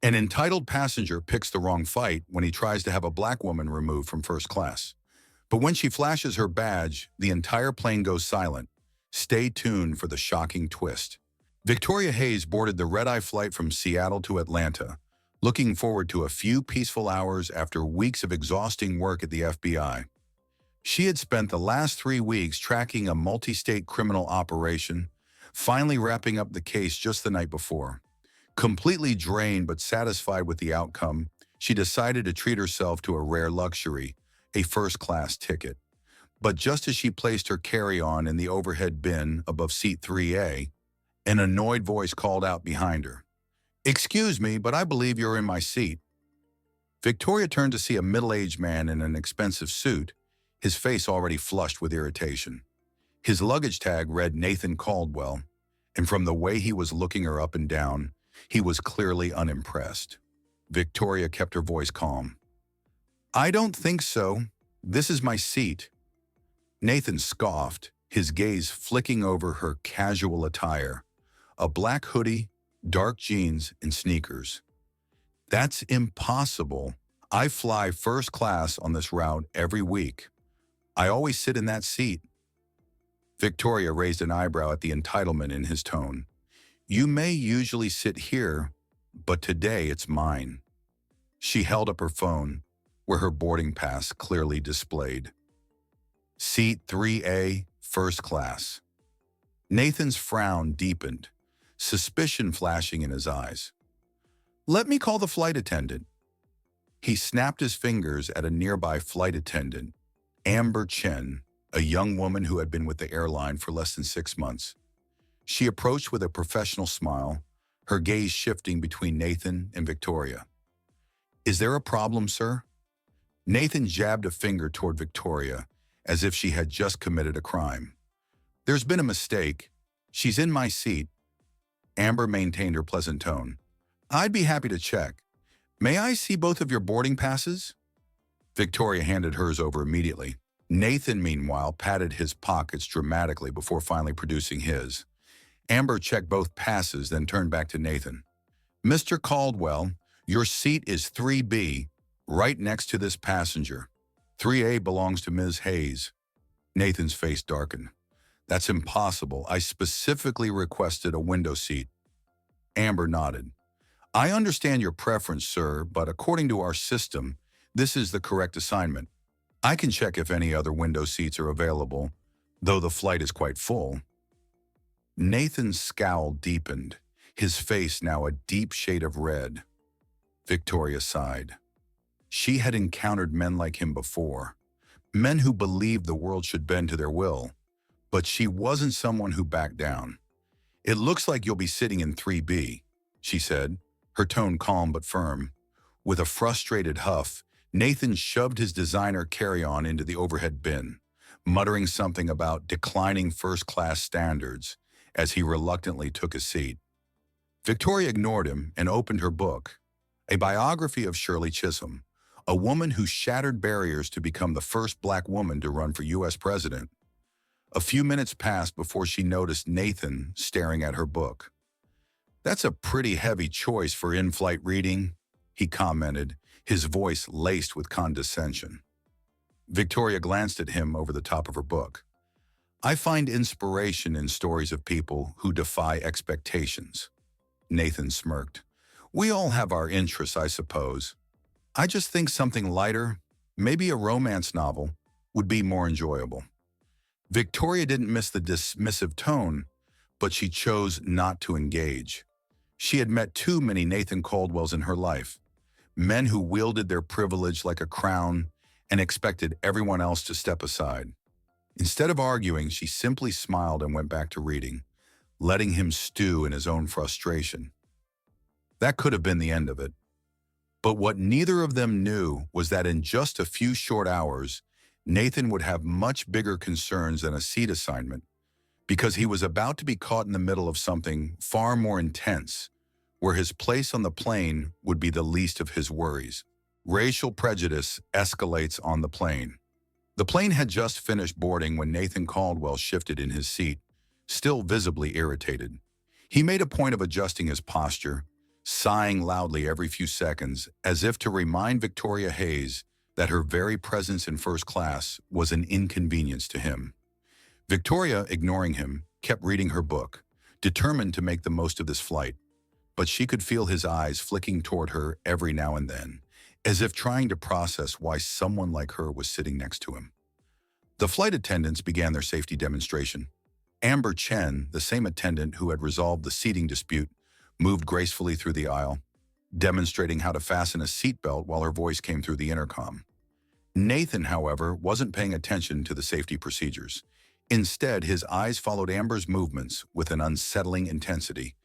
An entitled passenger picks the wrong fight when he tries to have a black woman removed from first class. But when she flashes her badge, the entire plane goes silent. Stay tuned for the shocking twist. Victoria Hayes boarded the red-eye flight from Seattle to Atlanta, looking forward to a few peaceful hours after weeks of exhausting work at the FBI. She had spent the last 3 weeks tracking a multi-state criminal operation, finally wrapping up the case just the night before. Completely drained but satisfied with the outcome, she decided to treat herself to a rare luxury, a first-class ticket. But just as she placed her carry-on in the overhead bin above seat 3A, an annoyed voice called out behind her, "Excuse me, but I believe you're in my seat." Victoria turned to see a middle-aged man in an expensive suit, his face already flushed with irritation. His luggage tag read Nathan Caldwell, and from the way he was looking her up and down, he was clearly unimpressed. Victoria kept her voice calm. "I don't think so. This is my seat." Nathan scoffed, his gaze flicking over her casual attire, a black hoodie, dark jeans, and sneakers. "That's impossible. I fly first class on this route every week. I always sit in that seat." Victoria raised an eyebrow at the entitlement in his tone. "You may usually sit here, but today it's mine." She held up her phone, where her boarding pass clearly displayed. Seat 3A, first class. Nathan's frown deepened, suspicion flashing in his eyes. "Let me call the flight attendant." He snapped his fingers at a nearby flight attendant, Amber Chen, a young woman who had been with the airline for less than 6 months. She approached with a professional smile, her gaze shifting between Nathan and Victoria. "Is there a problem, sir?" Nathan jabbed a finger toward Victoria, as if she had just committed a crime. "There's been a mistake. She's in my seat." Amber maintained her pleasant tone. "I'd be happy to check. May I see both of your boarding passes?" Victoria handed hers over immediately. Nathan, meanwhile, patted his pockets dramatically before finally producing his. Amber checked both passes, then turned back to Nathan. "Mr. Caldwell, your seat is 3B, right next to this passenger. 3A belongs to Ms. Hayes." Nathan's face darkened. "That's impossible. I specifically requested a window seat." Amber nodded. "I understand your preference, sir, but according to our system, this is the correct assignment. I can check if any other window seats are available, though the flight is quite full." Nathan's scowl deepened, his face now a deep shade of red. Victoria sighed. She had encountered men like him before, men who believed the world should bend to their will, but she wasn't someone who backed down. "It looks like you'll be sitting in 3B, she said, her tone calm but firm. With a frustrated huff, Nathan shoved his designer carry-on into the overhead bin, muttering something about declining first-class standards as he reluctantly took a seat. Victoria ignored him and opened her book, a biography of Shirley Chisholm, a woman who shattered barriers to become the first black woman to run for U.S. president. A few minutes passed before she noticed Nathan staring at her book. "That's a pretty heavy choice for in-flight reading," he commented, his voice laced with condescension. Victoria glanced at him over the top of her book. "I find inspiration in stories of people who defy expectations." Nathan smirked. "We all have our interests, I suppose. I just think something lighter, maybe a romance novel, would be more enjoyable." Victoria didn't miss the dismissive tone, but she chose not to engage. She had met too many Nathan Caldwells in her life, men who wielded their privilege like a crown and expected everyone else to step aside. Instead of arguing, she simply smiled and went back to reading, letting him stew in his own frustration. That could have been the end of it. But what neither of them knew was that in just a few short hours, Nathan would have much bigger concerns than a seat assignment, because he was about to be caught in the middle of something far more intense, where his place on the plane would be the least of his worries. Racial prejudice escalates on the plane. The plane had just finished boarding when Nathan Caldwell shifted in his seat, still visibly irritated. He made a point of adjusting his posture, sighing loudly every few seconds as if to remind Victoria Hayes that her very presence in first class was an inconvenience to him. Victoria, ignoring him, kept reading her book, determined to make the most of this flight, but she could feel his eyes flicking toward her every now and then, as if trying to process why someone like her was sitting next to him. The flight attendants began their safety demonstration. Amber Chen, the same attendant who had resolved the seating dispute, moved gracefully through the aisle, demonstrating how to fasten a seatbelt while her voice came through the intercom. Nathan, however, wasn't paying attention to the safety procedures. Instead, his eyes followed Amber's movements with an unsettling intensity,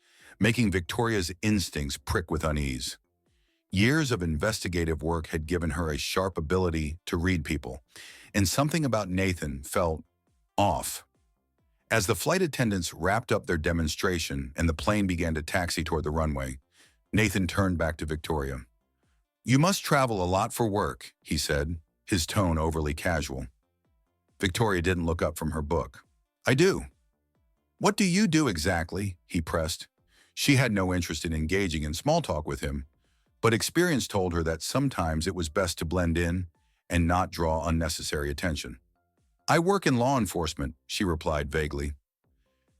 making Victoria's instincts prick with unease. Years of investigative work had given her a sharp ability to read people, and something about Nathan felt off. As the flight attendants wrapped up their demonstration and the plane began to taxi toward the runway, Nathan turned back to Victoria. "You must travel a lot for work," he said, his tone overly casual. Victoria didn't look up from her book. "I do." "What do you do exactly?" he pressed. She had no interest in engaging in small talk with him, but experience told her that sometimes it was best to blend in and not draw unnecessary attention. "I work in law enforcement," she replied vaguely.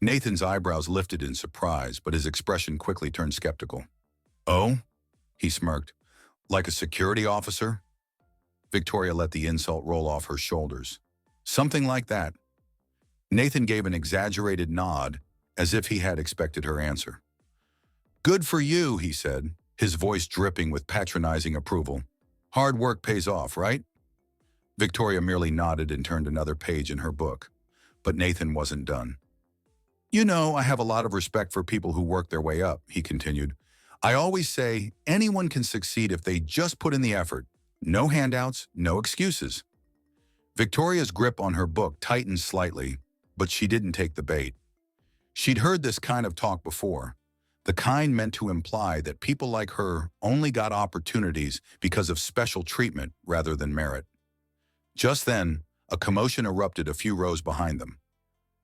Nathan's eyebrows lifted in surprise, but his expression quickly turned skeptical. "Oh?" he smirked. "Like a security officer?" Victoria let the insult roll off her shoulders. "Something like that." Nathan gave an exaggerated nod, as if he had expected her answer. "Good for you," he said, his voice dripping with patronizing approval. "Hard work pays off, right?" Victoria merely nodded and turned another page in her book, but Nathan wasn't done. "You know, I have a lot of respect for people who work their way up," he continued. "I always say anyone can succeed if they just put in the effort. No handouts, no excuses." Victoria's grip on her book tightened slightly, but she didn't take the bait. She'd heard this kind of talk before, the kind meant to imply that people like her only got opportunities because of special treatment rather than merit. Just then, a commotion erupted a few rows behind them.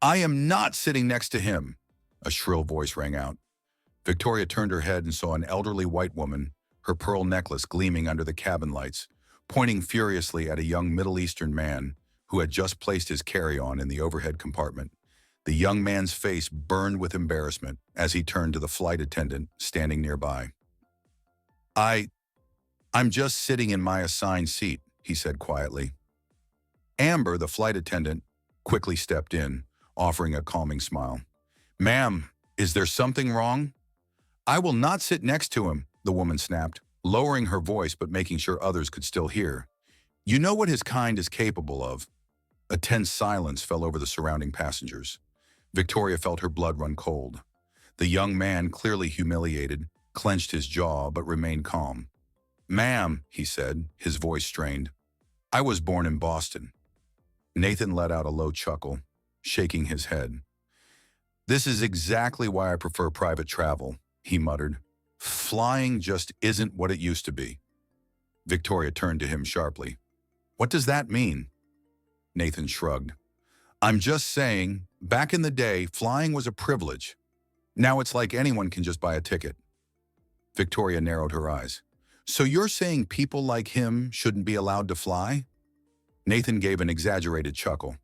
"I am not sitting next to him," a shrill voice rang out. Victoria turned her head and saw an elderly white woman, her pearl necklace gleaming under the cabin lights, pointing furiously at a young Middle Eastern man who had just placed his carry-on in the overhead compartment. The young man's face burned with embarrassment as he turned to the flight attendant standing nearby. I'm just sitting in my assigned seat," he said quietly. Amber, the flight attendant, quickly stepped in, offering a calming smile. "Ma'am, is there something wrong?" "I will not sit next to him," the woman snapped, lowering her voice but making sure others could still hear. "You know what his kind is capable of." A tense silence fell over the surrounding passengers. Victoria felt her blood run cold. The young man, clearly humiliated, clenched his jaw but remained calm. "Ma'am," he said, his voice strained, "I was born in Boston." Nathan let out a low chuckle, shaking his head. "This is exactly why I prefer private travel," he muttered. "Flying just isn't what it used to be." Victoria turned to him sharply. "What does that mean?" Nathan shrugged. "I'm just saying, back in the day, flying was a privilege. Now it's like anyone can just buy a ticket." Victoria narrowed her eyes. "So you're saying people like him shouldn't be allowed to fly?" Nathan gave an exaggerated chuckle.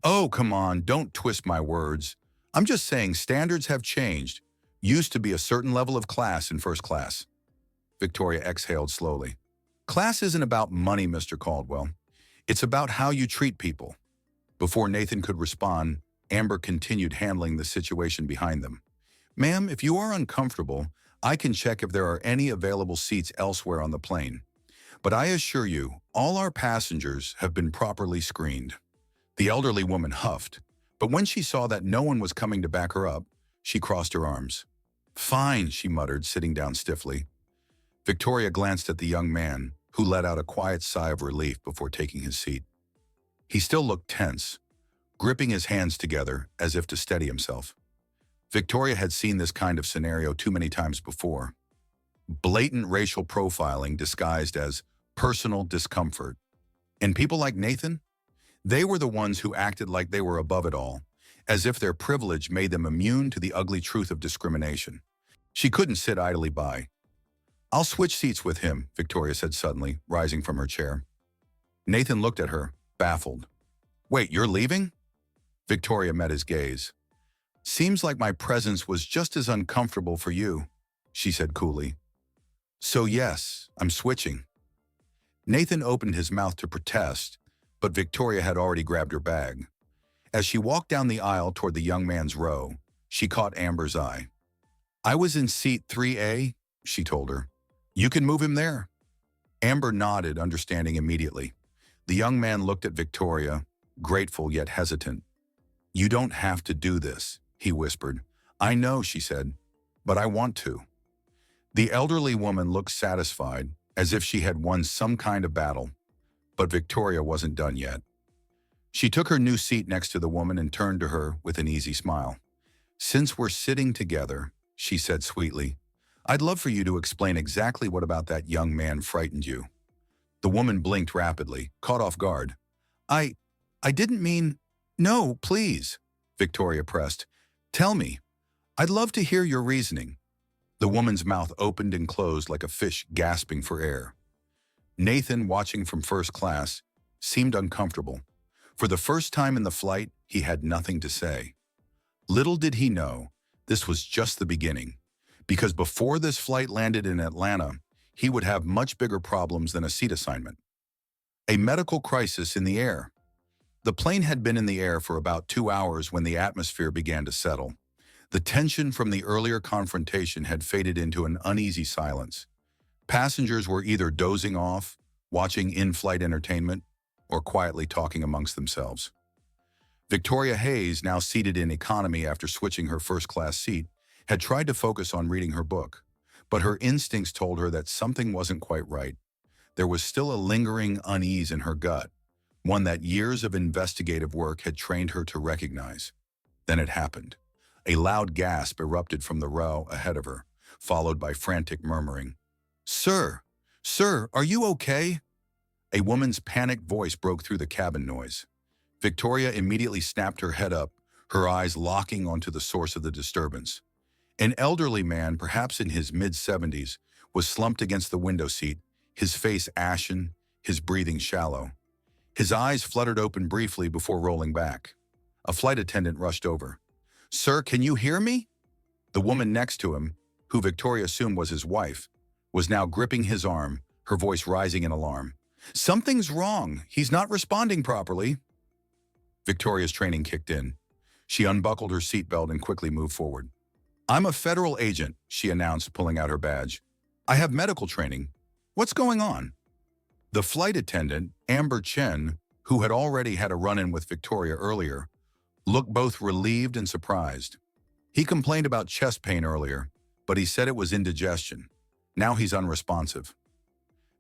"Oh, come on, don't twist my words. I'm just saying standards have changed. Used to be a certain level of class in first class." Victoria exhaled slowly. "Class isn't about money, Mr. Caldwell. It's about how you treat people." Before Nathan could respond, Amber continued handling the situation behind them. "Ma'am, if you are uncomfortable, I can check if there are any available seats elsewhere on the plane. But I assure you, all our passengers have been properly screened." The elderly woman huffed, but when she saw that no one was coming to back her up, she crossed her arms. "Fine," she muttered, sitting down stiffly. Victoria glanced at the young man, who let out a quiet sigh of relief before taking his seat. He still looked tense, gripping his hands together as if to steady himself. Victoria had seen this kind of scenario too many times before. Blatant racial profiling disguised as personal discomfort. And people like Nathan? They were the ones who acted like they were above it all, as if their privilege made them immune to the ugly truth of discrimination. She couldn't sit idly by. I'll switch seats with him, Victoria said suddenly, rising from her chair. Nathan looked at her, baffled. Wait, you're leaving? Victoria met his gaze. Seems like my presence was just as uncomfortable for you, she said coolly. So yes, I'm switching. Nathan opened his mouth to protest, but Victoria had already grabbed her bag. As she walked down the aisle toward the young man's row, she caught Amber's eye. I was in seat 3A, she told her. You can move him there. Amber nodded, understanding immediately. The young man looked at Victoria, grateful yet hesitant. You don't have to do this, he whispered. I know, she said, but I want to. The elderly woman looked satisfied, as if she had won some kind of battle, but Victoria wasn't done yet. She took her new seat next to the woman and turned to her with an easy smile. Since we're sitting together, she said sweetly, I'd love for you to explain exactly what about that young man frightened you. The woman blinked rapidly, caught off guard. I didn't mean… No, please, Victoria pressed. Tell me. I'd love to hear your reasoning. The woman's mouth opened and closed like a fish gasping for air. Nathan, watching from first class, seemed uncomfortable. For the first time in the flight, he had nothing to say. Little did he know, this was just the beginning, because before this flight landed in Atlanta, he would have much bigger problems than a seat assignment. A medical crisis in the air. The plane had been in the air for about 2 hours when the atmosphere began to settle. The tension from the earlier confrontation had faded into an uneasy silence. Passengers were either dozing off, watching in-flight entertainment, or quietly talking amongst themselves. Victoria Hayes, now seated in economy after switching her first-class seat, had tried to focus on reading her book, but her instincts told her that something wasn't quite right. There was still a lingering unease in her gut, one that years of investigative work had trained her to recognize. Then it happened. A loud gasp erupted from the row ahead of her, followed by frantic murmuring. Sir, are you okay? A woman's panicked voice broke through the cabin noise. Victoria immediately snapped her head up, her eyes locking onto the source of the disturbance. An elderly man, perhaps in his mid-70s, was slumped against the window seat, his face ashen, his breathing shallow. His eyes fluttered open briefly before rolling back. A flight attendant rushed over. Sir, can you hear me? The woman next to him, who Victoria assumed was his wife, was now gripping his arm, her voice rising in alarm. Something's wrong. He's not responding properly. Victoria's training kicked in. She unbuckled her seatbelt and quickly moved forward. I'm a federal agent, she announced, pulling out her badge. I have medical training. What's going on? The flight attendant, Amber Chen, who had already had a run-in with Victoria earlier, looked both relieved and surprised. He complained about chest pain earlier, but he said it was indigestion. Now he's unresponsive.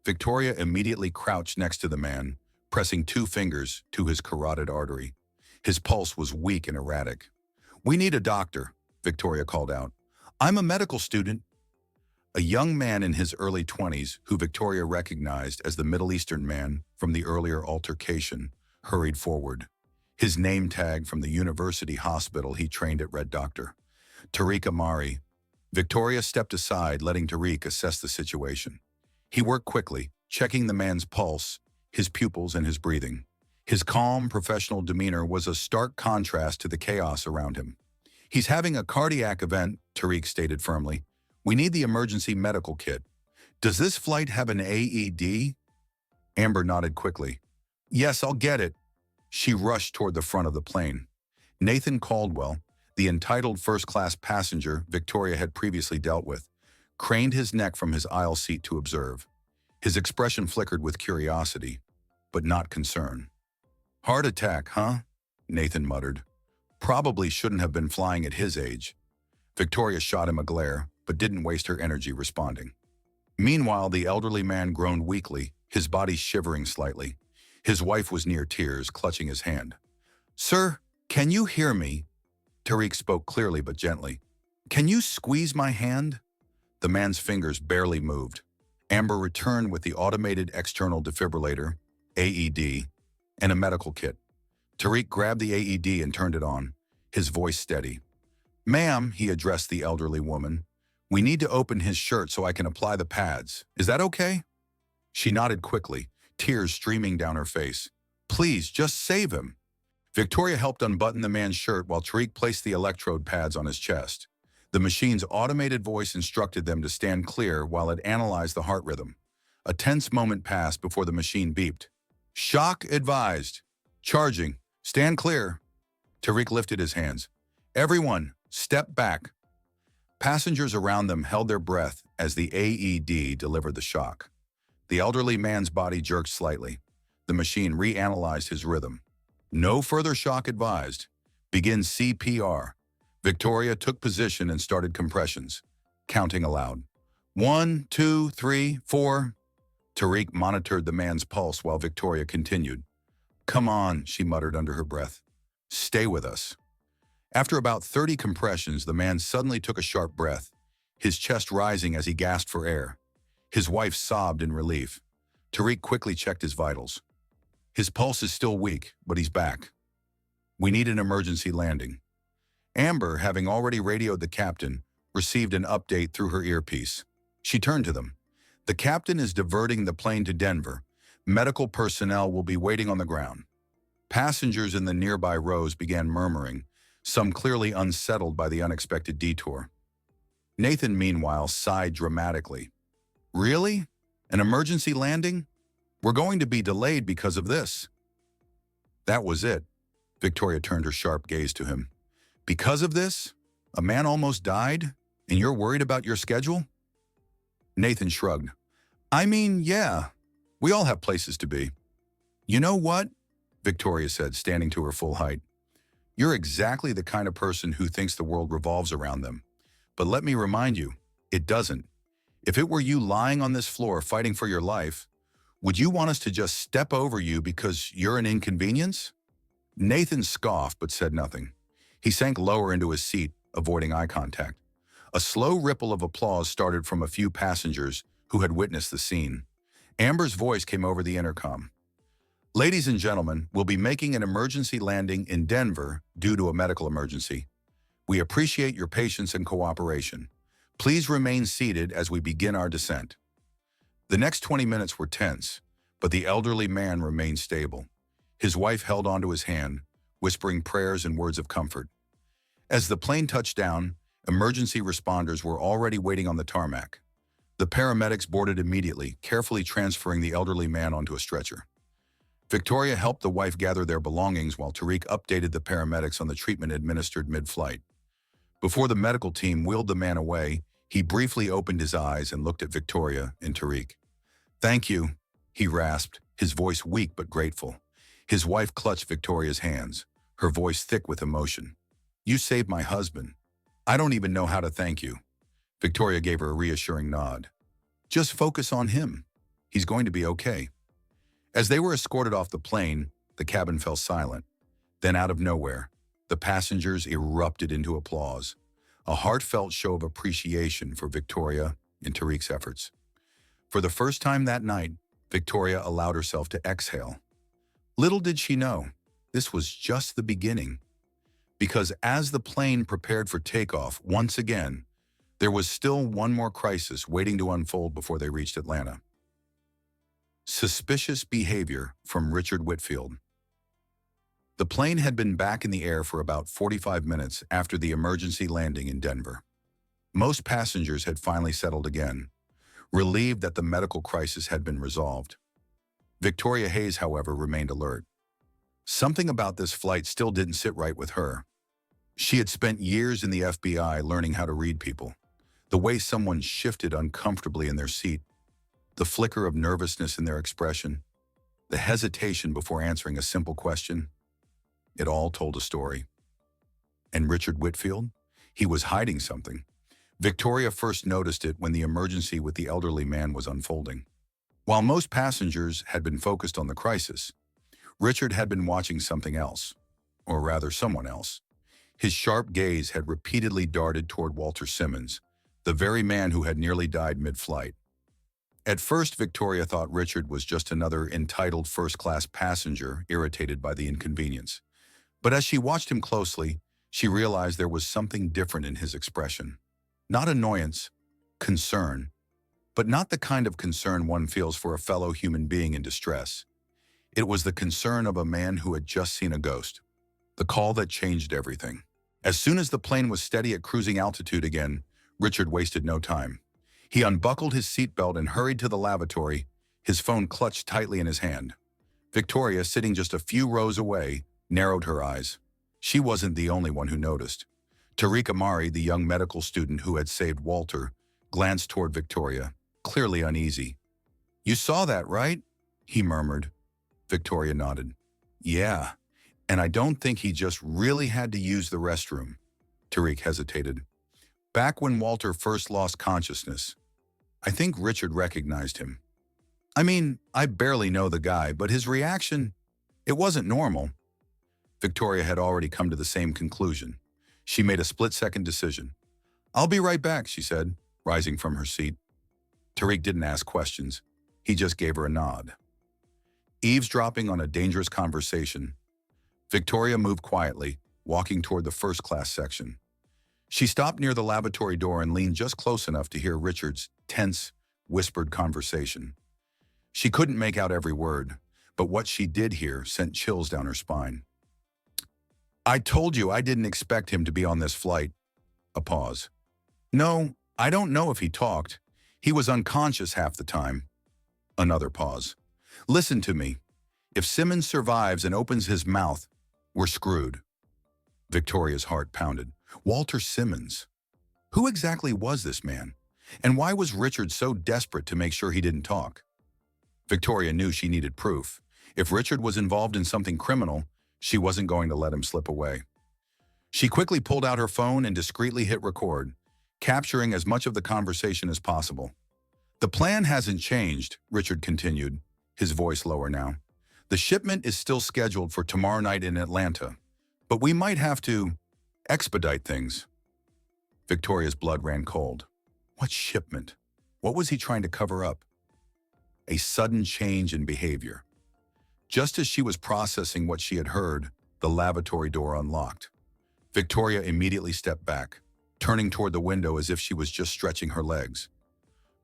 Victoria immediately crouched next to the man, pressing 2 fingers to his carotid artery. His pulse was weak and erratic. We need a doctor, Victoria called out. I'm a medical student. A young man in his early 20s, who Victoria recognized as the Middle Eastern man from the earlier altercation, hurried forward. His name tag from the university hospital he trained at Red Doctor. Tariq Amari. Victoria stepped aside, letting Tariq assess the situation. He worked quickly, checking the man's pulse, his pupils, and his breathing. His calm, professional demeanor was a stark contrast to the chaos around him. He's having a cardiac event, Tariq stated firmly. We need the emergency medical kit. Does this flight have an AED? Amber nodded quickly. Yes, I'll get it. She rushed toward the front of the plane. Nathan Caldwell, the entitled first-class passenger Victoria had previously dealt with, craned his neck from his aisle seat to observe. His expression flickered with curiosity, but not concern. Heart attack, huh? Nathan muttered. Probably shouldn't have been flying at his age. Victoria shot him a glare, but didn't waste her energy responding. Meanwhile, the elderly man groaned weakly, his body shivering slightly. His wife was near tears, clutching his hand. Sir, can you hear me? Tariq spoke clearly but gently. Can you squeeze my hand? The man's fingers barely moved. Amber returned with the automated external defibrillator, AED, and a medical kit. Tariq grabbed the AED and turned it on, his voice steady. Ma'am, he addressed the elderly woman, We need to open his shirt so I can apply the pads. Is that okay? She nodded quickly, tears streaming down her face. Please, just save him. Victoria helped unbutton the man's shirt while Tariq placed the electrode pads on his chest. The machine's automated voice instructed them to stand clear while it analyzed the heart rhythm. A tense moment passed before the machine beeped. Shock advised. Charging. Stand clear. Tariq lifted his hands. Everyone, step back. Passengers around them held their breath as the AED delivered the shock. The elderly man's body jerked slightly. The machine reanalyzed his rhythm. No further shock advised. Begin CPR. Victoria took position and started compressions, counting aloud. 1, 2, 3, 4. Tariq monitored the man's pulse while Victoria continued. Come on, she muttered under her breath. Stay with us. After about 30 compressions, the man suddenly took a sharp breath, his chest rising as he gasped for air. His wife sobbed in relief. Tariq quickly checked his vitals. His pulse is still weak, but he's back. We need an emergency landing. Amber, having already radioed the captain, received an update through her earpiece. She turned to them. The captain is diverting the plane to Denver. Medical personnel will be waiting on the ground. Passengers in the nearby rows began murmuring, some clearly unsettled by the unexpected detour. Nathan, meanwhile, sighed dramatically. Really? An emergency landing? We're going to be delayed because of this. That was it. Victoria turned her sharp gaze to him. Because of this? A man almost died? And you're worried about your schedule? Nathan shrugged. I mean, yeah. We all have places to be. You know what? Victoria said, standing to her full height. You're exactly the kind of person who thinks the world revolves around them. But let me remind you, it doesn't. If it were you lying on this floor fighting for your life, would you want us to just step over you because you're an inconvenience? Nathan scoffed but said nothing. He sank lower into his seat, avoiding eye contact. A slow ripple of applause started from a few passengers who had witnessed the scene. Amber's voice came over the intercom. Ladies and gentlemen, we'll be making an emergency landing in Denver due to a medical emergency. We appreciate your patience and cooperation. Please remain seated as we begin our descent. The next 20 minutes were tense, but the elderly man remained stable. His wife held onto his hand, whispering prayers and words of comfort. As the plane touched down, emergency responders were already waiting on the tarmac. The paramedics boarded immediately, carefully transferring the elderly man onto a stretcher. Victoria helped the wife gather their belongings while Tariq updated the paramedics on the treatment administered mid-flight. Before the medical team wheeled the man away, he briefly opened his eyes and looked at Victoria and Tariq. Thank you, he rasped, his voice weak but grateful. His wife clutched Victoria's hands, her voice thick with emotion. You saved my husband. I don't even know how to thank you. Victoria gave her a reassuring nod. Just focus on him. He's going to be okay. As they were escorted off the plane, the cabin fell silent. Then out of nowhere, the passengers erupted into applause, a heartfelt show of appreciation for Victoria and Tariq's efforts. For the first time that night, Victoria allowed herself to exhale. Little did she know, this was just the beginning. Because as the plane prepared for takeoff once again, there was still one more crisis waiting to unfold before they reached Atlanta. Suspicious behavior from Richard Whitfield. The plane had been back in the air for about 45 minutes after the emergency landing in Denver. Most passengers had finally settled again, relieved that the medical crisis had been resolved. Victoria Hayes, however, remained alert. Something about this flight still didn't sit right with her. She had spent years in the FBI learning how to read people, the way someone shifted uncomfortably in their seat, the flicker of nervousness in their expression, the hesitation before answering a simple question. It all told a story. And Richard Whitfield? He was hiding something. Victoria first noticed it when the emergency with the elderly man was unfolding. While most passengers had been focused on the crisis, Richard had been watching something else, or rather someone else. His sharp gaze had repeatedly darted toward Walter Simmons, the very man who had nearly died mid-flight. At first, Victoria thought Richard was just another entitled first-class passenger irritated by the inconvenience. But as she watched him closely, she realized there was something different in his expression. Not annoyance, concern, but not the kind of concern one feels for a fellow human being in distress. It was the concern of a man who had just seen a ghost. The call that changed everything. As soon as the plane was steady at cruising altitude again, Richard wasted no time. He unbuckled his seatbelt and hurried to the lavatory, his phone clutched tightly in his hand. Victoria, sitting just a few rows away, narrowed her eyes. She wasn't the only one who noticed. Tariq Amari, the young medical student who had saved Walter, glanced toward Victoria, clearly uneasy. "You saw that, right?" he murmured. Victoria nodded. "Yeah, and I don't think he just really had to use the restroom." Tariq hesitated. "Back when Walter first lost consciousness, I think Richard recognized him. I mean, I barely know the guy, but his reaction, it wasn't normal." Victoria had already come to the same conclusion. She made a split-second decision. "I'll be right back," she said, rising from her seat. Tariq didn't ask questions. He just gave her a nod. Eavesdropping on a dangerous conversation, Victoria moved quietly, walking toward the first-class section. She stopped near the lavatory door and leaned just close enough to hear Richard's tense, whispered conversation. She couldn't make out every word, but what she did hear sent chills down her spine. "I told you I didn't expect him to be on this flight." A pause. "No, I don't know if he talked. He was unconscious half the time." Another pause. "Listen to me. If Simmons survives and opens his mouth, we're screwed." Victoria's heart pounded. Walter Simmons. Who exactly was this man? And why was Richard so desperate to make sure he didn't talk? Victoria knew she needed proof. If Richard was involved in something criminal, she wasn't going to let him slip away. She quickly pulled out her phone and discreetly hit record, capturing as much of the conversation as possible. "The plan hasn't changed," Richard continued, his voice lower now. "The shipment is still scheduled for tomorrow night in Atlanta, but we might have to expedite things." Victoria's blood ran cold. What shipment? What was he trying to cover up? A sudden change in behavior. Just as she was processing what she had heard, the lavatory door unlocked. Victoria immediately stepped back, turning toward the window as if she was just stretching her legs.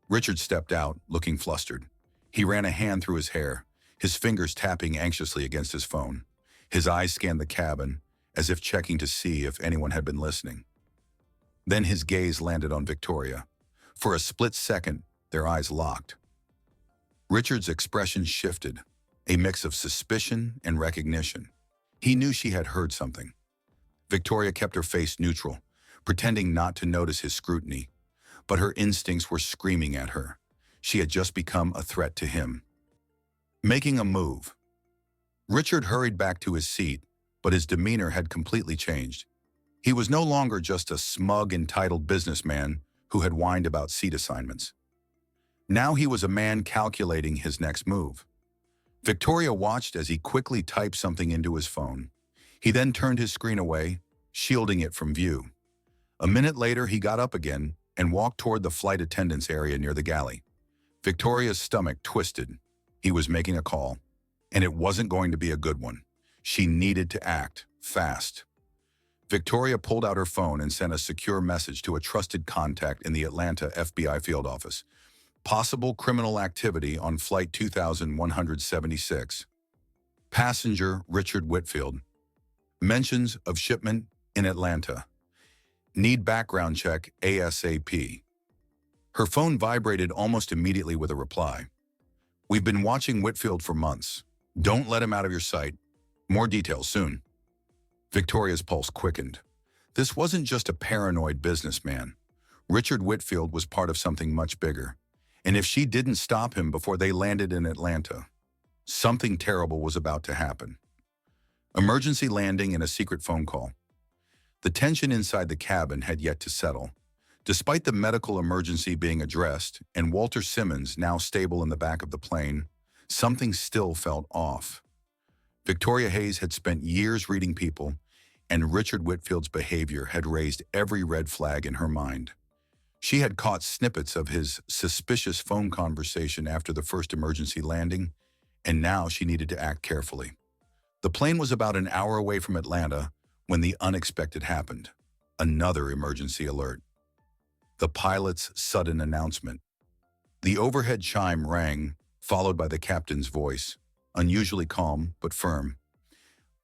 Richard stepped out, looking flustered. He ran a hand through his hair, his fingers tapping anxiously against his phone. His eyes scanned the cabin, as if checking to see if anyone had been listening. Then his gaze landed on Victoria. For a split second, their eyes locked. Richard's expression shifted, a mix of suspicion and recognition. He knew she had heard something. Victoria kept her face neutral, pretending not to notice his scrutiny, but her instincts were screaming at her. She had just become a threat to him. Making a move. Richard hurried back to his seat, but his demeanor had completely changed. He was no longer just a smug, entitled businessman who had whined about seat assignments. Now he was a man calculating his next move. Victoria watched as he quickly typed something into his phone. He then turned his screen away, shielding it from view. A minute later, he got up again and walked toward the flight attendants area near the galley. Victoria's stomach twisted. He was making a call, and it wasn't going to be a good one. She needed to act fast. Victoria pulled out her phone and sent a secure message to a trusted contact in the Atlanta FBI field office. Possible criminal activity on Flight 2176. Passenger Richard Whitfield. Mentions of shipment in Atlanta. Need background check ASAP. Her phone vibrated almost immediately with a reply. "We've been watching Whitfield for months. Don't let him out of your sight. More details soon." Victoria's pulse quickened. This wasn't just a paranoid businessman. Richard Whitfield was part of something much bigger. And if she didn't stop him before they landed in Atlanta, something terrible was about to happen. Emergency landing and a secret phone call. The tension inside the cabin had yet to settle. Despite the medical emergency being addressed and Walter Simmons now stable in the back of the plane, something still felt off. Victoria Hayes had spent years reading people, and Richard Whitfield's behavior had raised every red flag in her mind. She had caught snippets of his suspicious phone conversation after the first emergency landing, and now she needed to act carefully. The plane was about an hour away from Atlanta when the unexpected happened. Another emergency alert. The pilot's sudden announcement. The overhead chime rang, followed by the captain's voice, unusually calm but firm.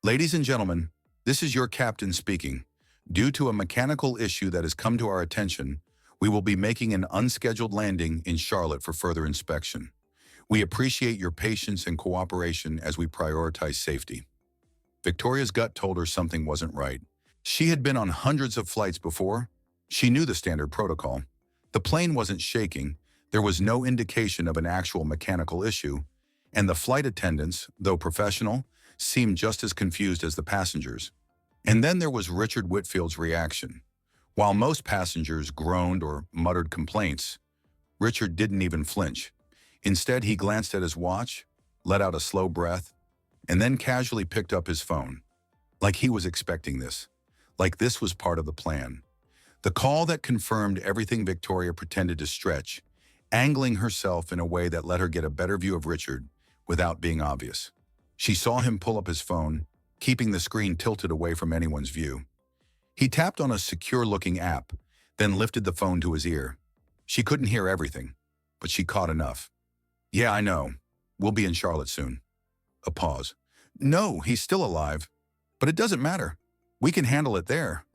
Ladies and gentlemen, this is your captain speaking. Due to a mechanical issue that has come to our attention, we will be making an unscheduled landing in Charlotte for further inspection. We appreciate your patience and cooperation as we prioritize safety. Victoria's gut told her something wasn't right. She had been on hundreds of flights before. She knew the standard protocol. The plane wasn't shaking, there was no indication of an actual mechanical issue, and the flight attendants, though professional, seemed just as confused as the passengers. And then there was Richard Whitfield's reaction. While most passengers groaned or muttered complaints, Richard didn't even flinch. Instead, he glanced at his watch, let out a slow breath, and then casually picked up his phone. Like he was expecting this. Like this was part of the plan. The call that confirmed everything Victoria pretended to stretch, angling herself in a way that let her get a better view of Richard without being obvious. She saw him pull up his phone, keeping the screen tilted away from anyone's view. He tapped on a secure-looking app, then lifted the phone to his ear. She couldn't hear everything, but she caught enough. Yeah, I know. We'll be in Charlotte soon. A pause. No, he's still alive. But it doesn't matter. We can handle it there.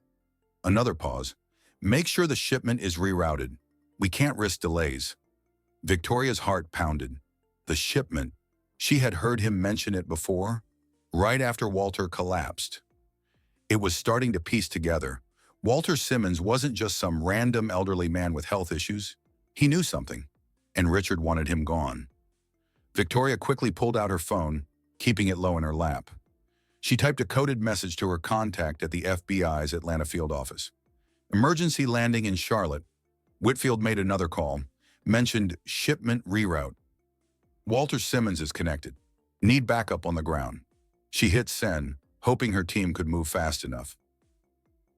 Another pause. Make sure the shipment is rerouted. We can't risk delays. Victoria's heart pounded. The shipment. She had heard him mention it before, right after Walter collapsed. It was starting to piece together. Walter Simmons wasn't just some random elderly man with health issues. He knew something, and Richard wanted him gone. Victoria quickly pulled out her phone, keeping it low in her lap. She typed a coded message to her contact at the FBI's Atlanta field office. Emergency landing in Charlotte. Whitfield made another call, mentioned shipment reroute. Walter Simmons is connected. Need backup on the ground. She hit send, hoping her team could move fast enough.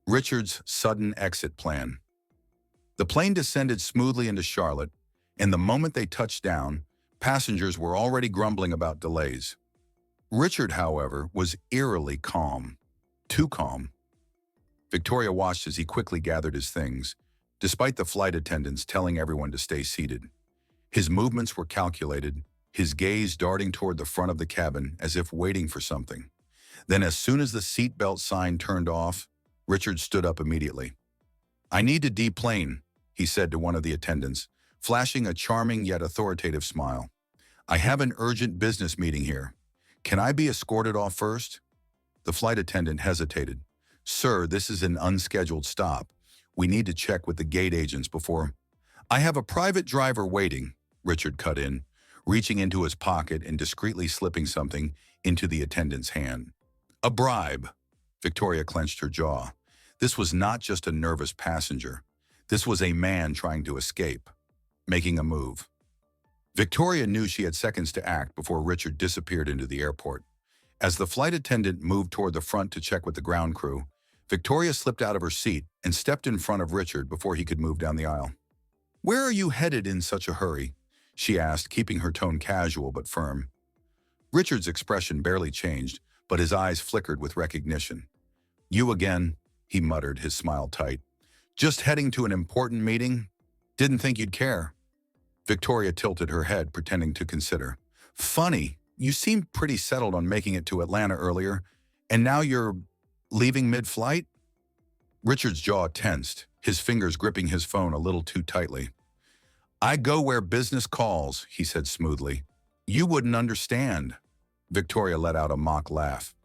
Richard's sudden exit plan. The plane descended smoothly into Charlotte, and the moment they touched down, passengers were already grumbling about delays. Richard, however, was eerily calm. Too calm. Victoria watched as he quickly gathered his things, despite the flight attendants telling everyone to stay seated. His movements were calculated, his gaze darting toward the front of the cabin as if waiting for something. Then as soon as the seatbelt sign turned off, Richard stood up immediately. I need to deplane, he said to one of the attendants, flashing a charming yet authoritative smile. I have an urgent business meeting here. Can I be escorted off first? The flight attendant hesitated. Sir, this is an unscheduled stop. We need to check with the gate agents before... I have a private driver waiting, Richard cut in, reaching into his pocket and discreetly slipping something into the attendant's hand. A bribe. Victoria clenched her jaw. This was not just a nervous passenger. This was a man trying to escape, making a move. Victoria knew she had seconds to act before Richard disappeared into the airport. As the flight attendant moved toward the front to check with the ground crew, Victoria slipped out of her seat and stepped in front of Richard before he could move down the aisle. Where are you headed in such a hurry? She asked, keeping her tone casual but firm. Richard's expression barely changed, but his eyes flickered with recognition. You again, he muttered, his smile tight. Just heading to an important meeting? Didn't think you'd care. Victoria tilted her head, pretending to consider. Funny, you seemed pretty settled on making it to Atlanta earlier, and now you're leaving mid-flight? Richard's jaw tensed, his fingers gripping his phone a little too tightly. I go where business calls, he said smoothly. You wouldn't understand. Victoria let out a mock laugh.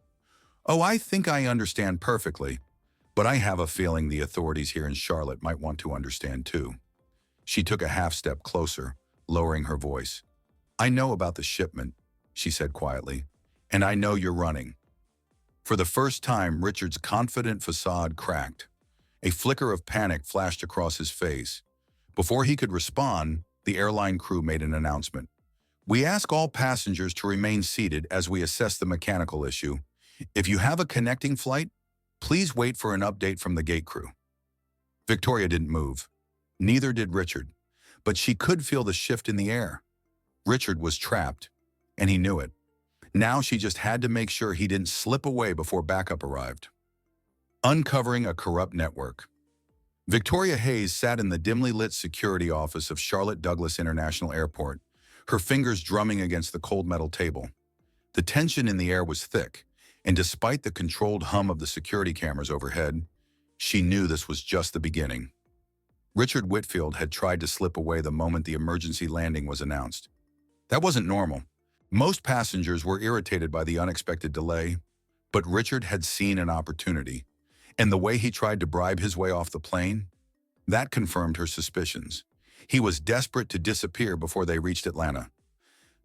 Oh, I think I understand perfectly, but I have a feeling the authorities here in Charlotte might want to understand too. She took a half-step closer, lowering her voice. I know about the shipment, she said quietly, and I know you're running. For the first time, Richard's confident facade cracked. A flicker of panic flashed across his face. Before he could respond, the airline crew made an announcement. We ask all passengers to remain seated as we assess the mechanical issue. If you have a connecting flight, please wait for an update from the gate crew. Victoria didn't move. Neither did Richard, but she could feel the shift in the air. Richard was trapped, and he knew it. Now she just had to make sure he didn't slip away before backup arrived. Uncovering a corrupt network. Victoria Hayes sat in the dimly lit security office of Charlotte Douglas International Airport, her fingers drumming against the cold metal table. The tension in the air was thick, and despite the controlled hum of the security cameras overhead, she knew this was just the beginning. Richard Whitfield had tried to slip away the moment the emergency landing was announced. That wasn't normal. Most passengers were irritated by the unexpected delay, but Richard had seen an opportunity, and the way he tried to bribe his way off the plane, that confirmed her suspicions. He was desperate to disappear before they reached Atlanta.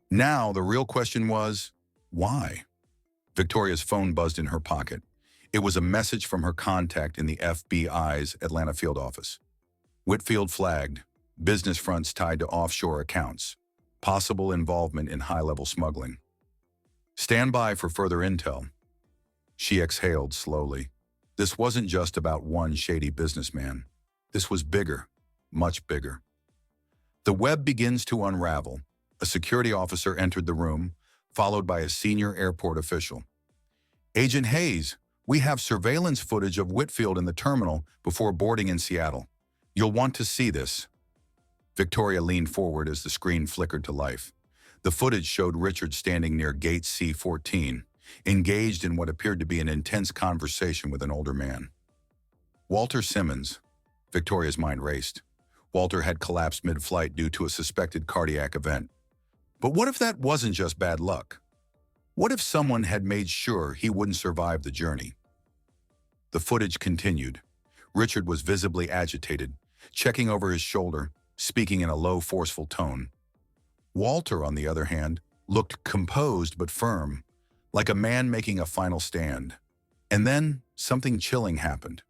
Now, the real question was, why? Victoria's phone buzzed in her pocket. It was a message from her contact in the FBI's Atlanta field office. Whitfield flagged, business fronts tied to offshore accounts, possible involvement in high-level smuggling. Stand by for further intel. She exhaled slowly. This wasn't just about one shady businessman. This was bigger, much bigger. The web begins to unravel. A security officer entered the room, followed by a senior airport official. Agent Hayes, we have surveillance footage of Whitfield in the terminal before boarding in Seattle. You'll want to see this. Victoria leaned forward as the screen flickered to life. The footage showed Richard standing near gate C-14, engaged in what appeared to be an intense conversation with an older man. Walter Simmons. Victoria's mind raced. Walter had collapsed mid-flight due to a suspected cardiac event. But what if that wasn't just bad luck? What if someone had made sure he wouldn't survive the journey? The footage continued. Richard was visibly agitated, checking over his shoulder, speaking in a low, forceful tone. Walter, on the other hand, looked composed but firm, like a man making a final stand. And then something chilling happened.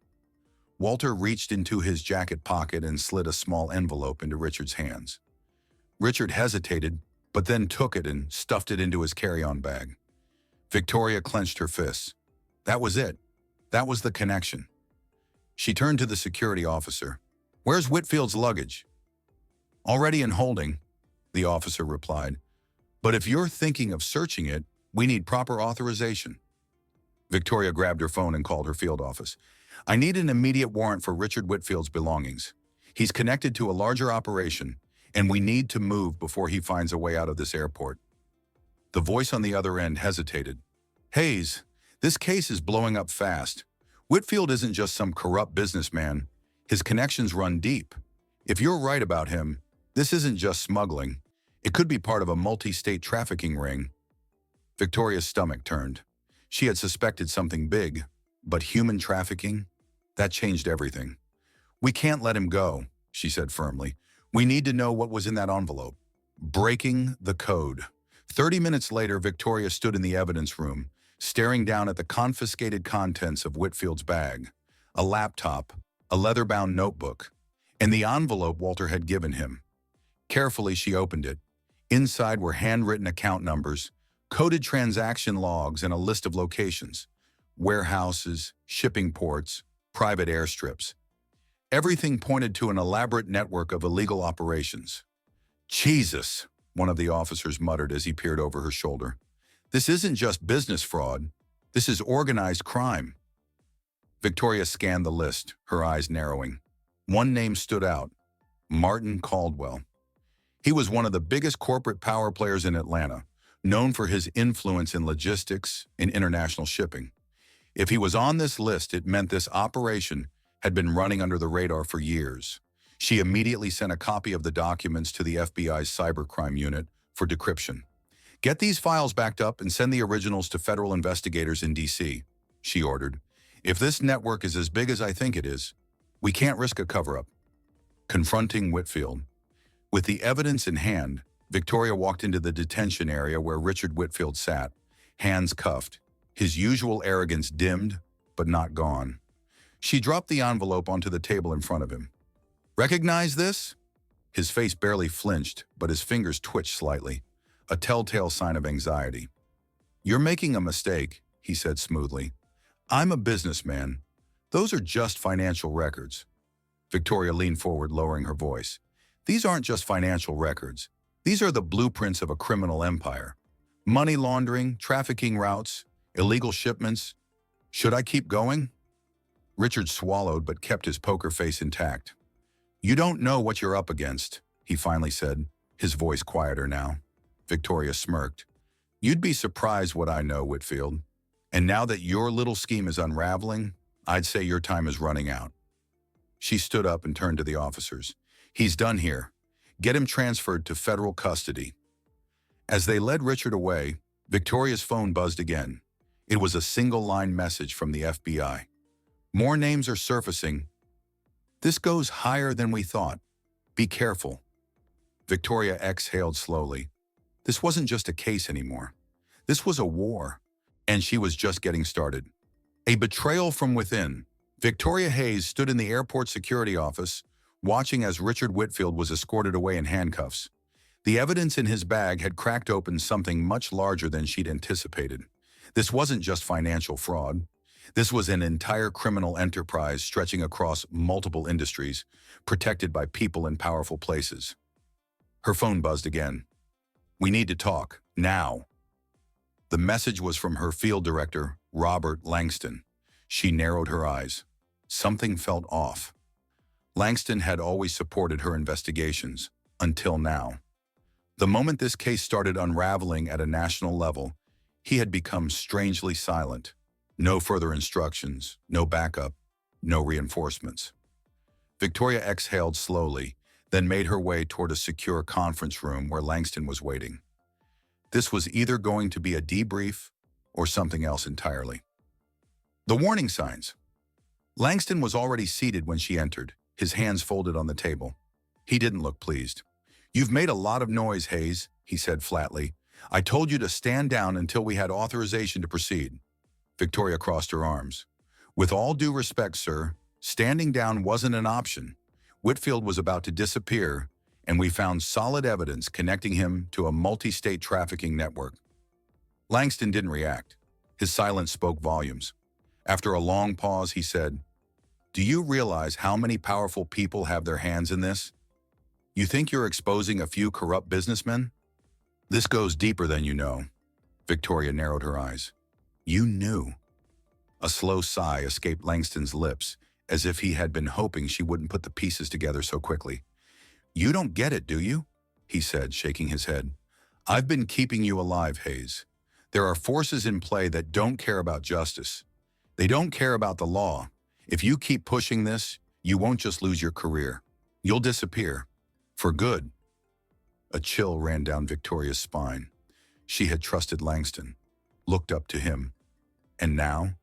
Walter reached into his jacket pocket and slid a small envelope into Richard's hands. Richard hesitated, but then took it and stuffed it into his carry-on bag. Victoria clenched her fists. That was it. That was the connection. She turned to the security officer. "Where's Whitfield's luggage?" "Already in holding," the officer replied. "But if you're thinking of searching it, we need proper authorization." Victoria grabbed her phone and called her field office. "I need an immediate warrant for Richard Whitfield's belongings. He's connected to a larger operation, and we need to move before he finds a way out of this airport." The voice on the other end hesitated. "Hayes, this case is blowing up fast. Whitfield isn't just some corrupt businessman. His connections run deep. If you're right about him, this isn't just smuggling. It could be part of a multi-state trafficking ring." Victoria's stomach turned. She had suspected something big, but human trafficking? That changed everything. "We can't let him go," she said firmly. "We need to know what was in that envelope." Breaking the code. 30 minutes later, Victoria stood in the evidence room, staring down at the confiscated contents of Whitfield's bag, a laptop, a leather-bound notebook, and the envelope Walter had given him. Carefully, she opened it. Inside were handwritten account numbers, coded transaction logs, and a list of locations: warehouses, shipping ports, private airstrips. Everything pointed to an elaborate network of illegal operations. "Jesus," one of the officers muttered as he peered over her shoulder. "This isn't just business fraud. This is organized crime." Victoria scanned the list, her eyes narrowing. One name stood out: Martin Caldwell. He was one of the biggest corporate power players in Atlanta, known for his influence in logistics and international shipping. If he was on this list, it meant this operation had been running under the radar for years. She immediately sent a copy of the documents to the FBI's cybercrime unit for decryption. "Get these files backed up and send the originals to federal investigators in D.C., she ordered. "If this network is as big as I think it is, we can't risk a cover-up." Confronting Whitfield. With the evidence in hand, Victoria walked into the detention area where Richard Whitfield sat, hands cuffed, his usual arrogance dimmed, but not gone. She dropped the envelope onto the table in front of him. "Recognize this?" His face barely flinched, but his fingers twitched slightly, a telltale sign of anxiety. "You're making a mistake," he said smoothly. "I'm a businessman. Those are just financial records." Victoria leaned forward, lowering her voice. "These aren't just financial records. These are the blueprints of a criminal empire. Money laundering, trafficking routes, illegal shipments. Should I keep going?" Richard swallowed but kept his poker face intact. "You don't know what you're up against," he finally said, his voice quieter now. Victoria smirked. "You'd be surprised what I know, Whitfield. And now that your little scheme is unraveling, I'd say your time is running out." She stood up and turned to the officers. "He's done here. Get him transferred to federal custody." As they led Richard away, Victoria's phone buzzed again. It was a single-line message from the FBI. "More names are surfacing. This goes higher than we thought. Be careful." Victoria exhaled slowly. This wasn't just a case anymore. This was a war, and she was just getting started. A betrayal from within. Victoria Hayes stood in the airport security office, watching as Richard Whitfield was escorted away in handcuffs. The evidence in his bag had cracked open something much larger than she'd anticipated. This wasn't just financial fraud. This was an entire criminal enterprise stretching across multiple industries, protected by people in powerful places. Her phone buzzed again. "We need to talk, now." The message was from her field director, Robert Langston. She narrowed her eyes. Something felt off. Langston had always supported her investigations, until now. The moment this case started unraveling at a national level, he had become strangely silent. No further instructions, no backup, no reinforcements. Victoria exhaled slowly, then made her way toward a secure conference room where Langston was waiting. This was either going to be a debrief or something else entirely. The warning signs. Langston was already seated when she entered, his hands folded on the table. He didn't look pleased. "You've made a lot of noise, Hayes," he said flatly. "I told you to stand down until we had authorization to proceed." Victoria crossed her arms. "With all due respect, sir, standing down wasn't an option. Whitfield was about to disappear, and we found solid evidence connecting him to a multi-state trafficking network." Langston didn't react. His silence spoke volumes. After a long pause, he said, "Do you realize how many powerful people have their hands in this? You think you're exposing a few corrupt businessmen? This goes deeper than you know." Victoria narrowed her eyes. "You knew." A slow sigh escaped Langston's lips, as if he had been hoping she wouldn't put the pieces together so quickly. "You don't get it, do you?" he said, shaking his head. "I've been keeping you alive, Hayes. There are forces in play that don't care about justice. They don't care about the law. If you keep pushing this, you won't just lose your career. You'll disappear. For good." A chill ran down Victoria's spine. She had trusted Langston, looked up to him. And now?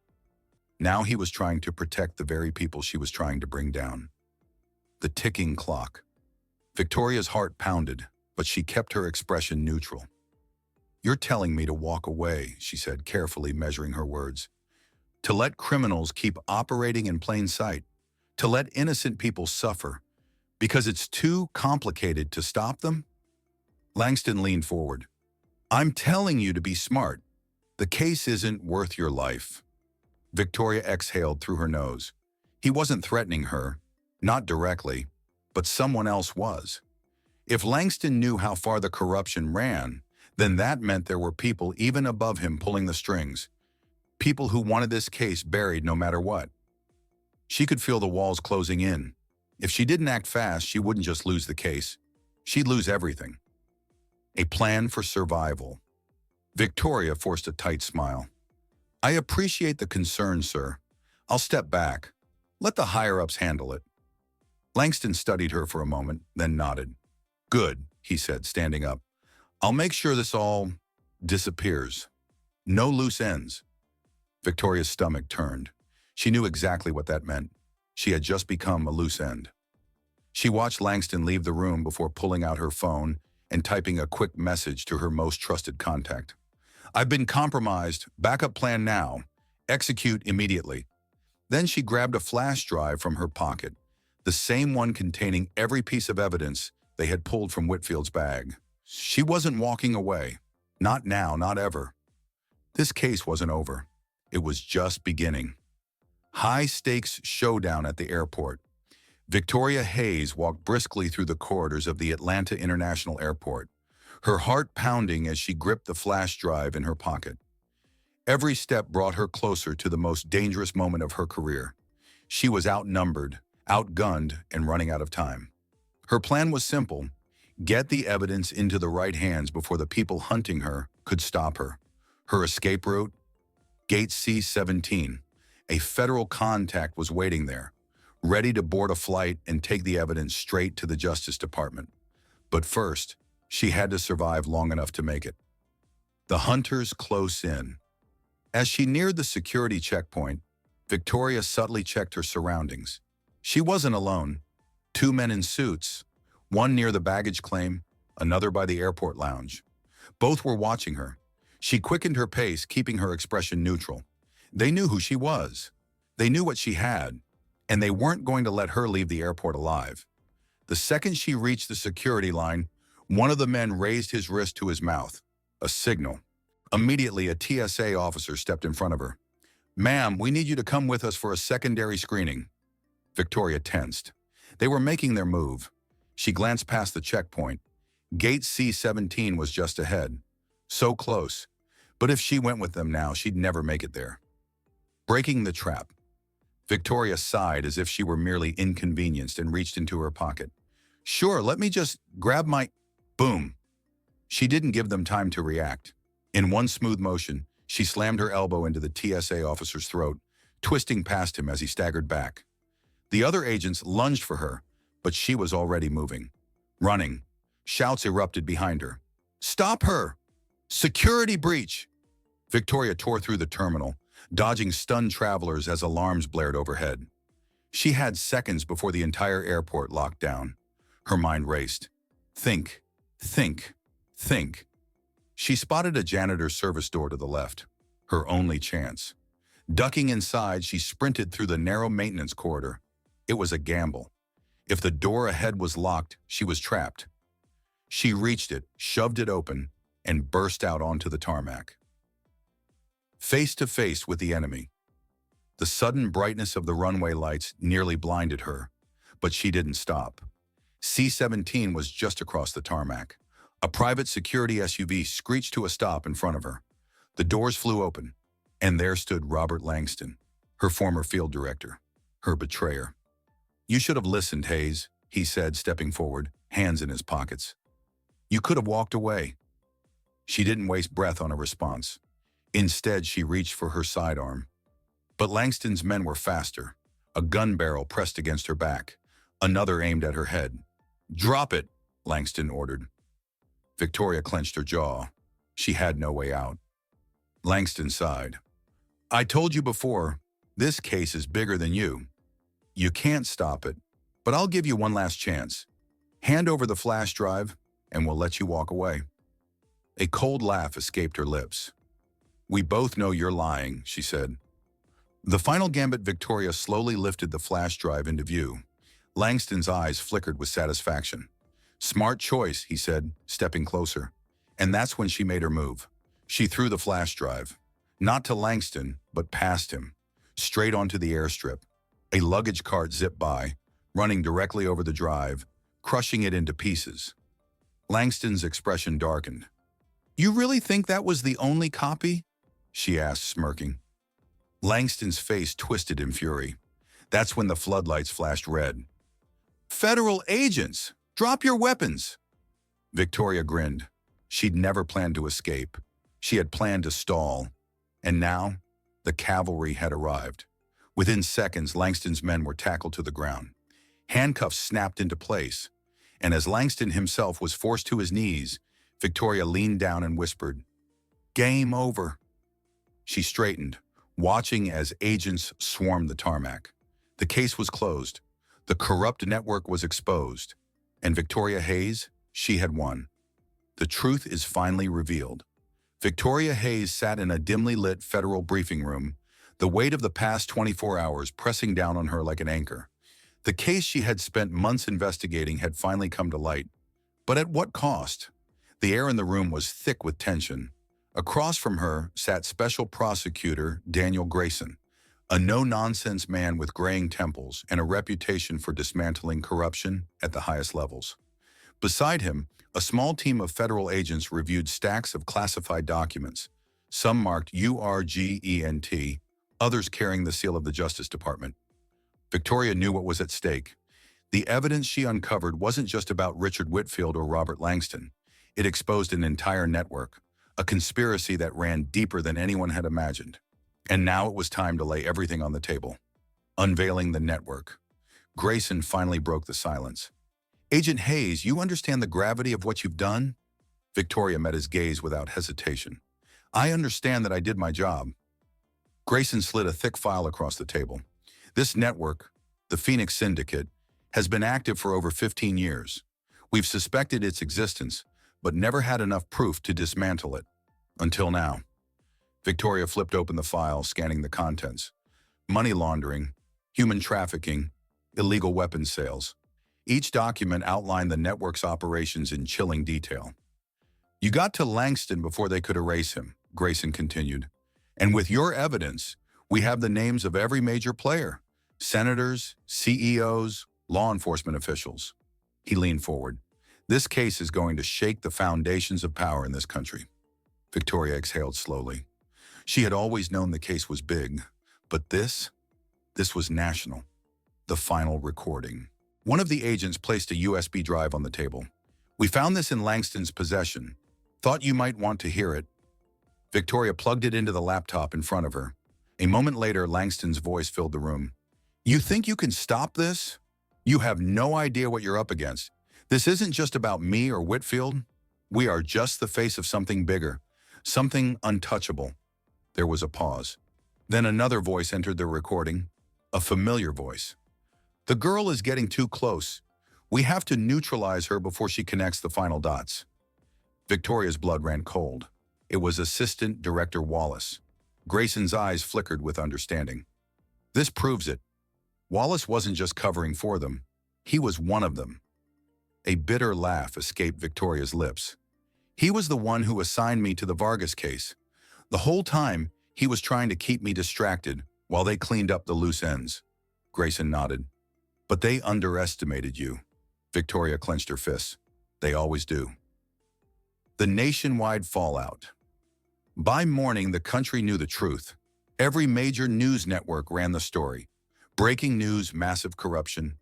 Now he was trying to protect the very people she was trying to bring down. The ticking clock. Victoria's heart pounded, but she kept her expression neutral. "You're telling me to walk away," she said, carefully measuring her words. "To let criminals keep operating in plain sight. To let innocent people suffer. Because it's too complicated to stop them?" Langston leaned forward. "I'm telling you to be smart. The case isn't worth your life." Victoria exhaled through her nose. He wasn't threatening her, not directly, but someone else was. If Langston knew how far the corruption ran, then that meant there were people even above him pulling the strings. People who wanted this case buried no matter what. She could feel the walls closing in. If she didn't act fast, she wouldn't just lose the case. She'd lose everything. A plan for survival. Victoria forced a tight smile. "I appreciate the concern, sir. I'll step back. Let the higher-ups handle it." Langston studied her for a moment, then nodded. "Good," he said, standing up. "I'll make sure this all disappears. No loose ends." Victoria's stomach turned. She knew exactly what that meant. She had just become a loose end. She watched Langston leave the room before pulling out her phone and typing a quick message to her most trusted contact. "I've been compromised. Backup plan now. Execute immediately." Then she grabbed a flash drive from her pocket, the same one containing every piece of evidence they had pulled from Whitfield's bag. She wasn't walking away. Not now, not ever. This case wasn't over. It was just beginning. High-stakes showdown at the airport. Victoria Hayes walked briskly through the corridors of the Atlanta International Airport, her heart pounding as she gripped the flash drive in her pocket. Every step brought her closer to the most dangerous moment of her career. She was outnumbered, outgunned, and running out of time. Her plan was simple: get the evidence into the right hands before the people hunting her could stop her. Her escape route? Gate C-17. A federal contact was waiting there, ready to board a flight and take the evidence straight to the Justice Department. But first, she had to survive long enough to make it. The hunters close in. As she neared the security checkpoint, Victoria subtly checked her surroundings. She wasn't alone. Two men in suits, one near the baggage claim, another by the airport lounge. Both were watching her. She quickened her pace, keeping her expression neutral. They knew who she was. They knew what she had, and they weren't going to let her leave the airport alive. The second she reached the security line, one of the men raised his wrist to his mouth, a signal. Immediately, a TSA officer stepped in front of her. "Ma'am, we need you to come with us for a secondary screening." Victoria tensed. They were making their move. She glanced past the checkpoint. Gate C-17 was just ahead. So close. But if she went with them now, she'd never make it there. Breaking the trap. Victoria sighed as if she were merely inconvenienced and reached into her pocket. "Sure, let me just grab my—" Boom. She didn't give them time to react. In one smooth motion, she slammed her elbow into the TSA officer's throat, twisting past him as he staggered back. The other agents lunged for her, but she was already moving. Running. Shouts erupted behind her. "Stop her! Security breach!" Victoria tore through the terminal, dodging stunned travelers as alarms blared overhead. She had seconds before the entire airport locked down. Her mind raced. Think, think, think. She spotted a janitor's service door to the left, her only chance. Ducking inside, she sprinted through the narrow maintenance corridor. It was a gamble. If the door ahead was locked, she was trapped. She reached it, shoved it open, and burst out onto the tarmac. Face to face with the enemy. The sudden brightness of the runway lights nearly blinded her, but she didn't stop. C-17 was just across the tarmac. A private security SUV screeched to a stop in front of her. The doors flew open, and there stood Robert Langston, her former field director, her betrayer. "You should have listened, Hayes," he said, stepping forward, hands in his pockets. "You could have walked away." She didn't waste breath on a response. Instead, she reached for her sidearm. But Langston's men were faster. A gun barrel pressed against her back. Another aimed at her head. "Drop it," Langston ordered. Victoria clenched her jaw. She had no way out. Langston sighed. "I told you before, this case is bigger than you. You can't stop it, but I'll give you one last chance. Hand over the flash drive, and we'll let you walk away." A cold laugh escaped her lips. "We both know you're lying," she said. The final gambit. Victoria slowly lifted the flash drive into view. Langston's eyes flickered with satisfaction. "Smart choice," he said, stepping closer. And that's when she made her move. She threw the flash drive. Not to Langston, but past him. Straight onto the airstrip. A luggage cart zipped by, running directly over the drive, crushing it into pieces. Langston's expression darkened. "You really think that was the only copy?" she asked, smirking. Langston's face twisted in fury. That's when the floodlights flashed red. "Federal agents! Drop your weapons!" Victoria grinned. She'd never planned to escape. She had planned to stall. And now, the cavalry had arrived. Within seconds, Langston's men were tackled to the ground. Handcuffs snapped into place. And as Langston himself was forced to his knees, Victoria leaned down and whispered, "Game over." She straightened, watching as agents swarmed the tarmac. The case was closed. The corrupt network was exposed. And Victoria Hayes, she had won. The truth is finally revealed. Victoria Hayes sat in a dimly lit federal briefing room, the weight of the past 24 hours pressing down on her like an anchor. The case she had spent months investigating had finally come to light. But at what cost? The air in the room was thick with tension. Across from her sat Special Prosecutor Daniel Grayson, a no-nonsense man with graying temples and a reputation for dismantling corruption at the highest levels. Beside him, a small team of federal agents reviewed stacks of classified documents, some marked URGENT, others carrying the seal of the Justice Department. Victoria knew what was at stake. The evidence she uncovered wasn't just about Richard Whitfield or Robert Langston. It exposed an entire network, a conspiracy that ran deeper than anyone had imagined. And now it was time to lay everything on the table. Unveiling the network. Grayson finally broke the silence. Agent Hayes, you understand the gravity of what you've done? Victoria met his gaze without hesitation. I understand that I did my job. Grayson slid a thick file across the table. This network, the Phoenix Syndicate, has been active for over 15 years. We've suspected its existence, but never had enough proof to dismantle it. Until now. Victoria flipped open the file, scanning the contents. Money laundering, human trafficking, illegal weapons sales. Each document outlined the network's operations in chilling detail. You got to Langston before they could erase him, Grayson continued. And with your evidence, we have the names of every major player. Senators, CEOs, law enforcement officials. He leaned forward. This case is going to shake the foundations of power in this country. Victoria exhaled slowly. She had always known the case was big, but this was national. The final recording. One of the agents placed a USB drive on the table. We found this in Langston's possession. Thought you might want to hear it. Victoria plugged it into the laptop in front of her. A moment later, Langston's voice filled the room. You think you can stop this? You have no idea what you're up against. This isn't just about me or Whitfield. We are just the face of something bigger, something untouchable. There was a pause. Then another voice entered the recording, a familiar voice. The girl is getting too close. We have to neutralize her before she connects the final dots. Victoria's blood ran cold. It was Assistant Director Wallace. Grayson's eyes flickered with understanding. This proves it. Wallace wasn't just covering for them. He was one of them. A bitter laugh escaped Victoria's lips. He was the one who assigned me to the Vargas case. The whole time, he was trying to keep me distracted while they cleaned up the loose ends. Grayson nodded. But they underestimated you. Victoria clenched her fists. They always do. The nationwide fallout. By morning, the country knew the truth. Every major news network ran the story. Breaking news, massive corruption.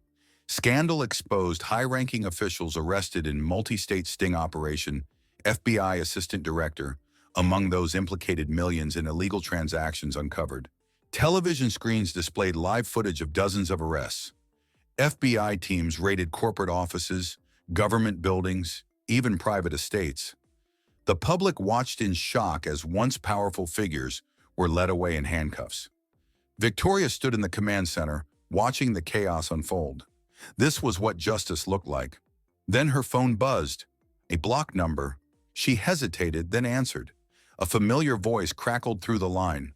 Scandal exposed, high-ranking officials arrested in multi-state sting operation, FBI assistant director, among those implicated millions in illegal transactions uncovered. Television screens displayed live footage of dozens of arrests. FBI teams raided corporate offices, government buildings, even private estates. The public watched in shock as once powerful figures were led away in handcuffs. Victoria stood in the command center, watching the chaos unfold. This was what justice looked like. Then her phone buzzed. A blocked number. She hesitated, then answered. A familiar voice crackled through the line.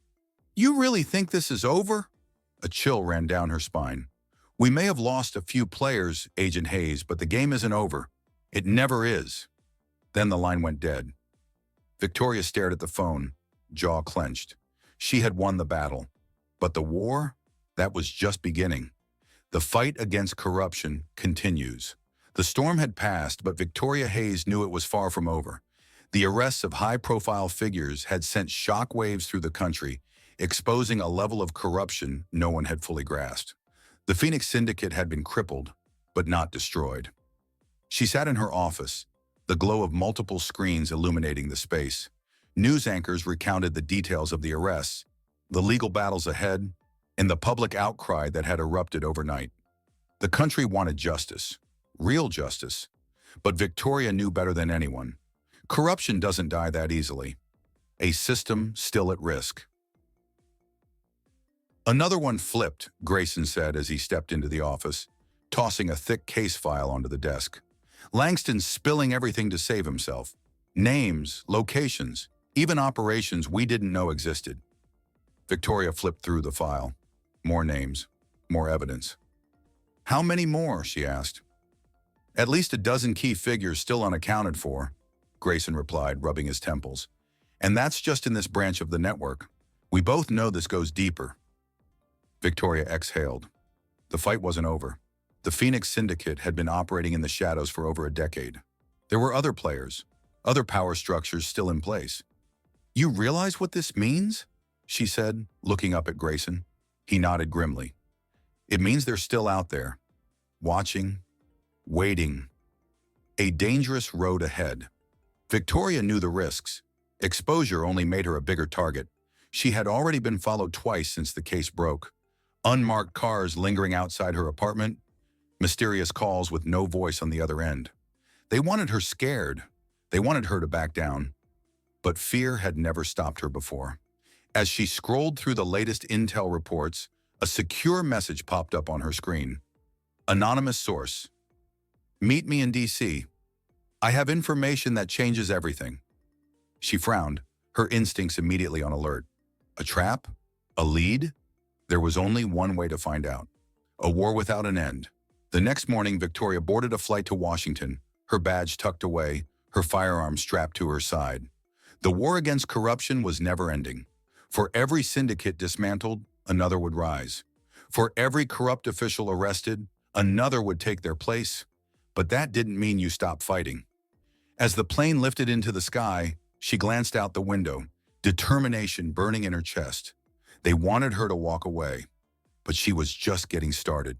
You really think this is over? A chill ran down her spine. We may have lost a few players, Agent Hayes, but the game isn't over. It never is. Then the line went dead. Victoria stared at the phone, jaw clenched. She had won the battle. But the war? That was just beginning. The fight against corruption continues. The storm had passed, but Victoria Hayes knew it was far from over. The arrests of high-profile figures had sent shockwaves through the country, exposing a level of corruption no one had fully grasped. The Phoenix Syndicate had been crippled, but not destroyed. She sat in her office, the glow of multiple screens illuminating the space. News anchors recounted the details of the arrests, the legal battles ahead, and the public outcry that had erupted overnight. The country wanted justice, real justice, but Victoria knew better than anyone. Corruption doesn't die that easily. A system still at risk. Another one flipped, Grayson said as he stepped into the office, tossing a thick case file onto the desk. Langston's spilling everything to save himself. Names, locations, even operations we didn't know existed. Victoria flipped through the file. More names, more evidence. How many more? She asked. At least a dozen key figures still unaccounted for, Grayson replied, rubbing his temples. And that's just in this branch of the network. We both know this goes deeper. Victoria exhaled. The fight wasn't over. The Phoenix Syndicate had been operating in the shadows for over a decade. There were other players, other power structures still in place. You realize what this means? She said, looking up at Grayson. He nodded grimly. It means they're still out there, watching, waiting. A dangerous road ahead. Victoria knew the risks. Exposure only made her a bigger target. She had already been followed twice since the case broke. Unmarked cars lingering outside her apartment, mysterious calls with no voice on the other end. They wanted her scared. They wanted her to back down. But fear had never stopped her before. As she scrolled through the latest intel reports, a secure message popped up on her screen. Anonymous source. Meet me in DC. I have information that changes everything. She frowned, her instincts immediately on alert. A trap? A lead? There was only one way to find out. A war without an end. The next morning, Victoria boarded a flight to Washington, her badge tucked away, her firearm strapped to her side. The war against corruption was never ending. For every syndicate dismantled, another would rise. For every corrupt official arrested, another would take their place. But that didn't mean you stopped fighting. As the plane lifted into the sky, she glanced out the window, determination burning in her chest. They wanted her to walk away, but she was just getting started.